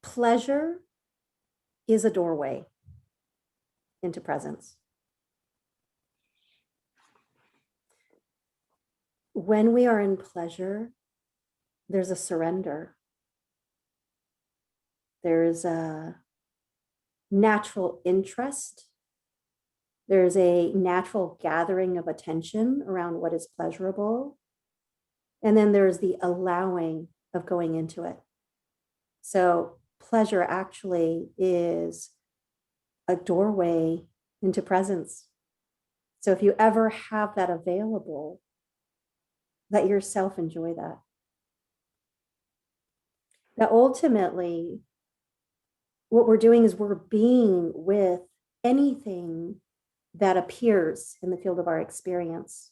Pleasure is a doorway into presence. When we are in pleasure, there's a surrender. There's a natural interest. There's a natural gathering of attention around what is pleasurable. And then there's the allowing of going into it. So pleasure actually is a doorway into presence. So if you ever have that available, let yourself enjoy that. That ultimately, what we're doing is we're being with anything that appears in the field of our experience.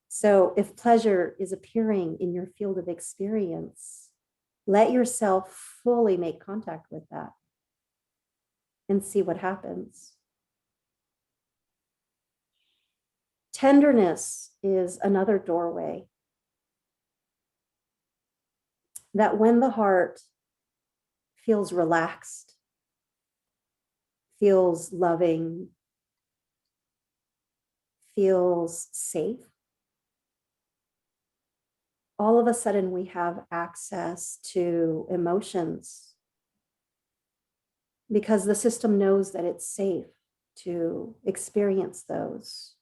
So if pleasure is appearing in your field of experience, let yourself fully make contact with that and see what happens. Tenderness is another doorway. That when the heart feels relaxed, feels loving, feels safe, all of a sudden we have access to emotions because the system knows that it's safe to experience those.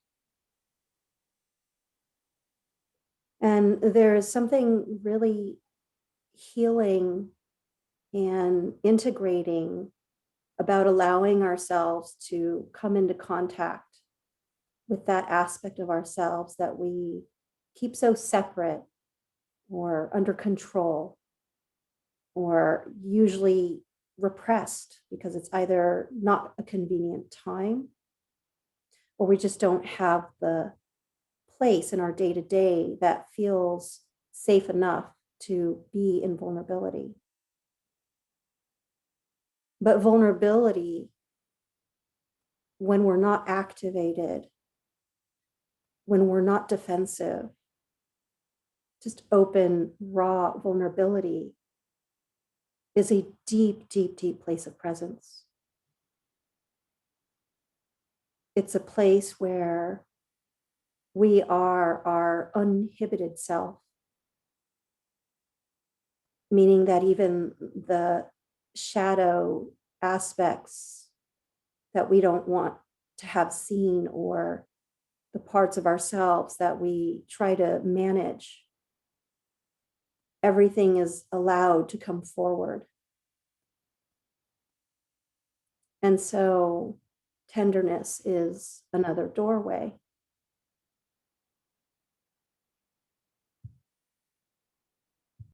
And there is something really healing and integrating about allowing ourselves to come into contact with that aspect of ourselves that we keep so separate or under control or usually repressed because it's either not a convenient time or we just don't have the place in our day-to-day that feels safe enough to be in vulnerability. But vulnerability, when we're not activated, when we're not defensive, just open, raw vulnerability is a deep, deep, deep place of presence. It's a place where we are our uninhibited self, meaning that even the shadow aspects that we don't want to have seen or the parts of ourselves that we try to manage, everything is allowed to come forward. And so tenderness is another doorway.